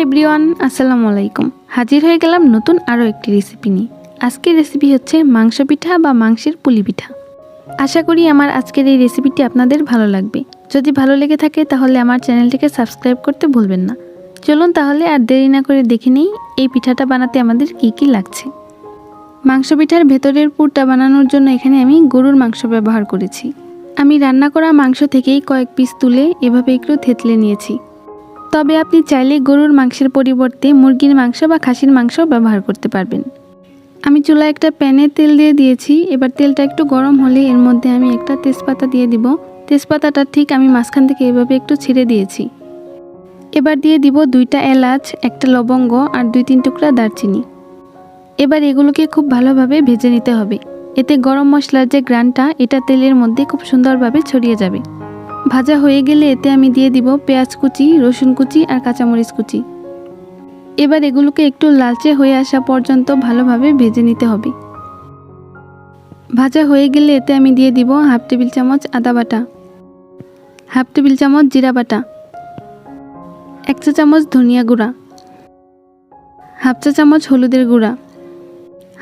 Everyone, আসসালামু আলাইকুম। হাজির হয়ে গেলাম নতুন আরও একটি রেসিপি নিয়ে। আজকের রেসিপি হচ্ছে মাংস পিঠা বা মাংসের পুলি পিঠা। আশা করি আমার আজকের এই রেসিপিটি আপনাদের ভালো লাগবে। যদি ভালো লেগে থাকে তাহলে আমার চ্যানেলটিকে সাবস্ক্রাইব করতে ভুলবেন না। চলুন তাহলে আর দেরি না করে দেখে নিই এই পিঠাটা বানাতে আমাদের কি কি লাগছে। মাংস পিঠার ভেতরের পুরটা বানানোর জন্য এখানে আমি গরুর মাংস ব্যবহার করেছি। আমি রান্না করা মাংস থেকেই কয়েক পিস তুলে এভাবে একটু থেতলে নিয়েছি। তবে আপনি চাইলে গরুর মাংসের পরিবর্তে মুরগির মাংস বা খাসির মাংস ব্যবহার করতে পারবেন। আমি চুলায় একটা প্যানে তেল দিয়ে দিয়েছি। এবার তেলটা একটু গরম হলে এর মধ্যে আমি একটা তেজপাতা দিয়ে দিব। তেজপাতাটা ঠিক আমি মাঝখান থেকে এভাবে একটু ছিঁড়ে দিয়েছি। এবার দিয়ে দিব 2টা এলাচ, একটা লবঙ্গ আর 2-3 টুকরা দারচিনি। এবার এগুলোকে খুব ভালোভাবে ভেজে নিতে হবে। এতে গরম মশলার যে গ্রানটা এটা তেলের মধ্যে খুব সুন্দরভাবে ছড়িয়ে যাবে। ভাজা হয়ে গেলে এতে আমি দিয়ে দিব পেঁয়াজ কুচি, রসুন কুচি আর কাঁচামরিচ কুচি। এবার এগুলোকে একটু লালচে হয়ে আসা পর্যন্ত ভালোভাবে ভেজে নিতে হবে। ভাজা হয়ে গেলে এতে আমি দিয়ে দিব 1/2 টেবিল চামচ আদা বাটা, 1/2 টেবিল চামচ জিরা বাটা, 1 চা চামচ ধনিয়া গুঁড়া, 1/2 চা চামচ হলুদের গুঁড়া,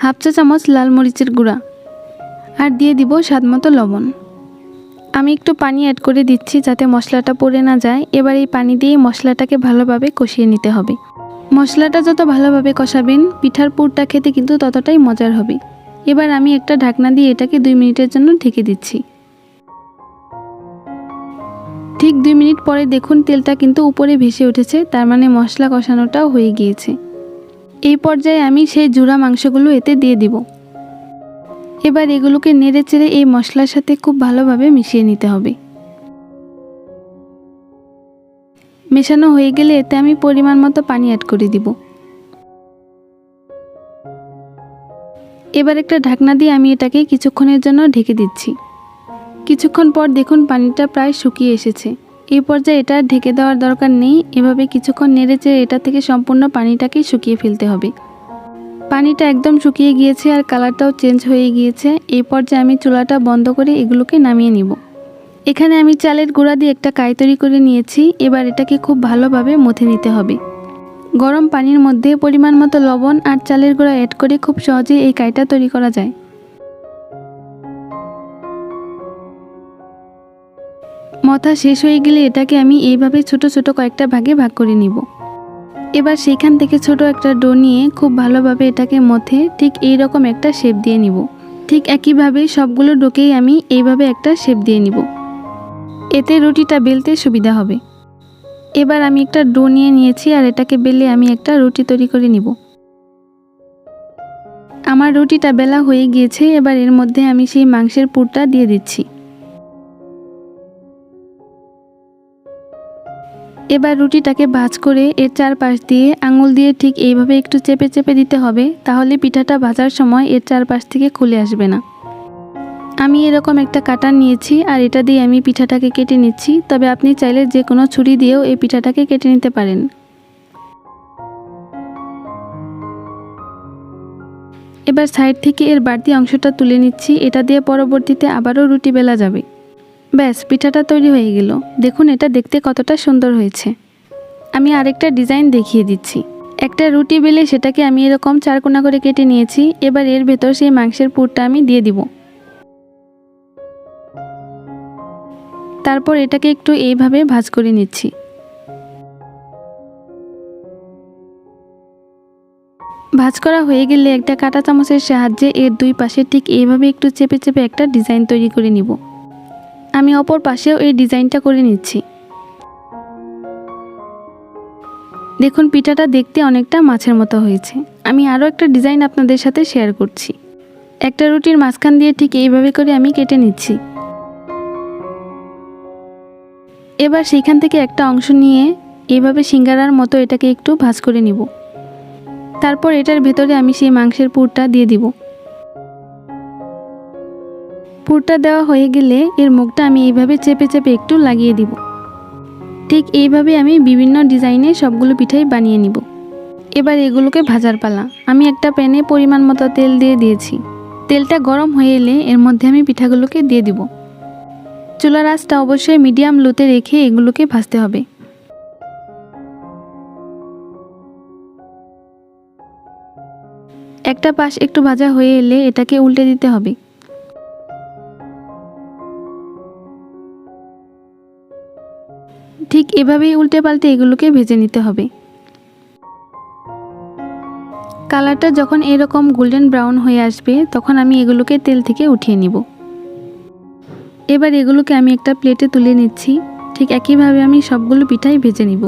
1/2 চা চামচ লাল মরিচের গুঁড়া আর দিয়ে দিব স্বাদমতো লবণ। আমি একটু পানি অ্যাড করে দিচ্ছি যাতে মশলাটা পড়ে না যায়। এবার এই পানি দিয়ে মশলাটাকে ভালোভাবে কষিয়ে নিতে হবে। মশলাটা যত ভালোভাবে কষাবেন পিঠার পুরটা খেতে কিন্তু ততটাই মজার হবে। এবার আমি একটা ঢাকনা দিয়ে এটাকে 2 মিনিটের জন্য ঢেকে দিচ্ছি। ঠিক 2 মিনিট পরে দেখুন তেলটা কিন্তু উপরে ভেসে উঠেছে, তার মানে মশলা কষানোটাও হয়ে গিয়েছে। এই পর্যায়ে আমি সেই ঝুরা মাংসগুলো এতে দিয়ে দিব। এবার এগুলোকে নেড়ে চেড়ে এই মশলার সাথে খুব ভালোভাবে মিশিয়ে নিতে হবে। মেশানো হয়ে গেলে এতে আমি পরিমাণ মতো পানি অ্যাড করে দিব। এবার একটা ঢাকনা দিয়ে আমি এটাকে কিছুক্ষণের জন্য ঢেকে দিচ্ছি। কিছুক্ষণ পর দেখুন পানিটা প্রায় শুকিয়ে এসেছে। এই পর্যায়ে এটা ঢেকে দেওয়ার দরকার নেই। এভাবে কিছুক্ষণ নেড়ে চেড়ে এটা থেকে সম্পূর্ণ পানিটাকে শুকিয়ে ফেলতে হবে। পানিটা একদম শুকিয়ে গিয়েছে আর কালারটাও চেঞ্জ হয়ে গিয়েছে। এই পর্যায়ে আমি চুলাটা বন্ধ করে এগুলোকে নামিয়ে নিব। এখানে আমি চালের গুঁড়া দিয়ে একটা কাই তৈরি করে নিয়েছি। এবার এটাকে খুব ভালোভাবে মথে নিতে হবে। গরম পানির মধ্যে পরিমাণ মতো লবণ আর চালের গুঁড়া অ্যাড করে খুব সহজেই এই কাইটা তৈরি করা যায়। মথা শেষ হয়ে গেলে এটাকে আমি এইভাবে ছোট ছোট কয়েকটা ভাগে ভাগ করে নিব। এবার সেইখান থেকে ছোট একটা ডো নিয়ে খুব ভালোভাবে এটাকে মথে ঠিক এই রকম একটা শেপ দিয়ে নিব। ঠিক একইভাবে সবগুলো ডোকেই আমি এইভাবে একটা শেপ দিয়ে নিব। এতে রুটিটা বেলতে সুবিধা হবে। এবার আমি একটা ডো নিয়ে নিয়েছি আর এটাকে বেলে আমি একটা রুটি তৈরি করে নিব। আমার রুটিটা বেলা হয়ে গিয়েছে। এবার এর মধ্যে আমি সেই মাংসের পুরটা দিয়ে দিচ্ছি। এবার রুটিটাকে ভাঁজ করে এর চারপাশ দিয়ে আঙুল দিয়ে ঠিক এইভাবে একটু চেপে চেপে দিতে হবে, তাহলে পিঠাটা ভাজার সময় এর চারপাশ থেকে খুলে আসবে না। আমি এরকম একটা কাটার নিয়েছি আর এটা দিয়ে আমি পিঠাটাকে কেটে নিচ্ছি। তবে আপনি চাইলে যে কোনো ছুরি দিয়েও এই পিঠাটাকে কেটে নিতে পারেন। এবার সাইড থেকে এর বাড়তি অংশটা তুলে নিচ্ছি। এটা দিয়ে পরবর্তীতে আবারও রুটি বেলা যাবে। ব্যাস, পিঠাটা তৈরি হয়ে গেল। দেখুন এটা দেখতে কতটা সুন্দর হয়েছে। আমি আরেকটা ডিজাইন দেখিয়ে দিচ্ছি। একটা রুটি বেলে সেটাকে আমি এরকম 4 কোনা করে কেটে নিয়েছি। এবার এর ভেতর সেই মাংসের পুরটা আমি দিয়ে দিব। তারপর এটাকে একটু এইভাবে ভাঁজ করে নিচ্ছি। ভাঁজ করা হয়ে গেলে একটা কাঁটা চামচের সাহায্যে এর 2 পাশে ঠিক এইভাবে একটু চেপে চেপে একটা ডিজাইন তৈরি করে নিব। আমি অপর পাশেও এই ডিজাইনটা করে নিচ্ছি। দেখুন পিঠাটা দেখতে অনেকটা মাছের মতো হয়েছে। আমি আরও একটা ডিজাইন আপনাদের সাথে শেয়ার করছি। একটা রুটির মাঝখান দিয়ে ঠিক এইভাবে করে আমি কেটে নিচ্ছি। এবার সেইখান থেকে একটা অংশ নিয়ে এইভাবে সিঙ্গারার মতো এটাকে একটু ভাঁজ করে নিব। তারপর এটার ভেতরে আমি সেই মাংসের পুরটা দিয়ে দিব। পুরটা দেওয়া হয়ে গেলে এর মুখটা আমি এইভাবে চেপে চেপে একটু লাগিয়ে দিব। ঠিক এইভাবে আমি বিভিন্ন ডিজাইনে সবগুলো পিঠাই বানিয়ে নিব। এবার এগুলোকে ভাজার পালা। আমি একটা প্যানে পরিমাণ মতো তেল দিয়ে দিয়েছি। তেলটা গরম হয়ে এলে এর মধ্যে আমি পিঠাগুলোকে দিয়ে দিব। চুলার আঁচটা অবশ্যই মিডিয়াম লোতে রেখে এগুলোকে ভাজতে হবে। একটা পাশ একটু ভাজা হয়ে এলে এটাকে উল্টে দিতে হবে। ঠিক এভাবেই উল্টে পাল্টে এগুলোকে ভেজে নিতে হবে। কালারটা যখন এরকম গোল্ডেন ব্রাউন হয়ে আসবে তখন আমি এগুলোকে তেল থেকে উঠিয়ে নিব। এবার এগুলোকে আমি একটা প্লেটে তুলে নিচ্ছি। ঠিক একইভাবে আমি সবগুলো পিঠাই ভেজে নিব।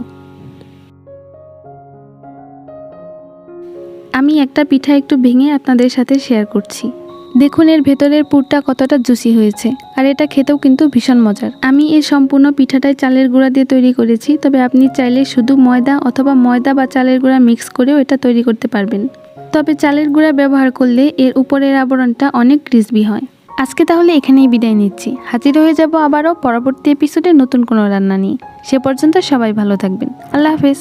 আমি একটা পিঠা একটু ভেঙে আপনাদের সাথে শেয়ার করছি। দেখুন এর ভেতরের পুরটা কতটা জুসি হয়েছে, আর এটা খেতেও কিন্তু ভীষণ মজার। আমি এই সম্পূর্ণ পিঠাটাই চালের গুঁড়া দিয়ে তৈরি করেছি, তবে আপনি চাইলে শুধু ময়দা অথবা ময়দা বা চালের গুঁড়া মিক্স করেও এটা তৈরি করতে পারবেন। তবে চালের গুঁড়া ব্যবহার করলে এর উপরের আবরণটা অনেক ক্রিসপি হয়। আজকে তাহলে এখানেই বিদায় নিচ্ছি। হাজির হয়ে যাব আবারও পরবর্তী এপিসোডে নতুন কোনো রান্না নিয়ে। সে পর্যন্ত সবাই ভালো থাকবেন। আল্লাহ হাফেজ।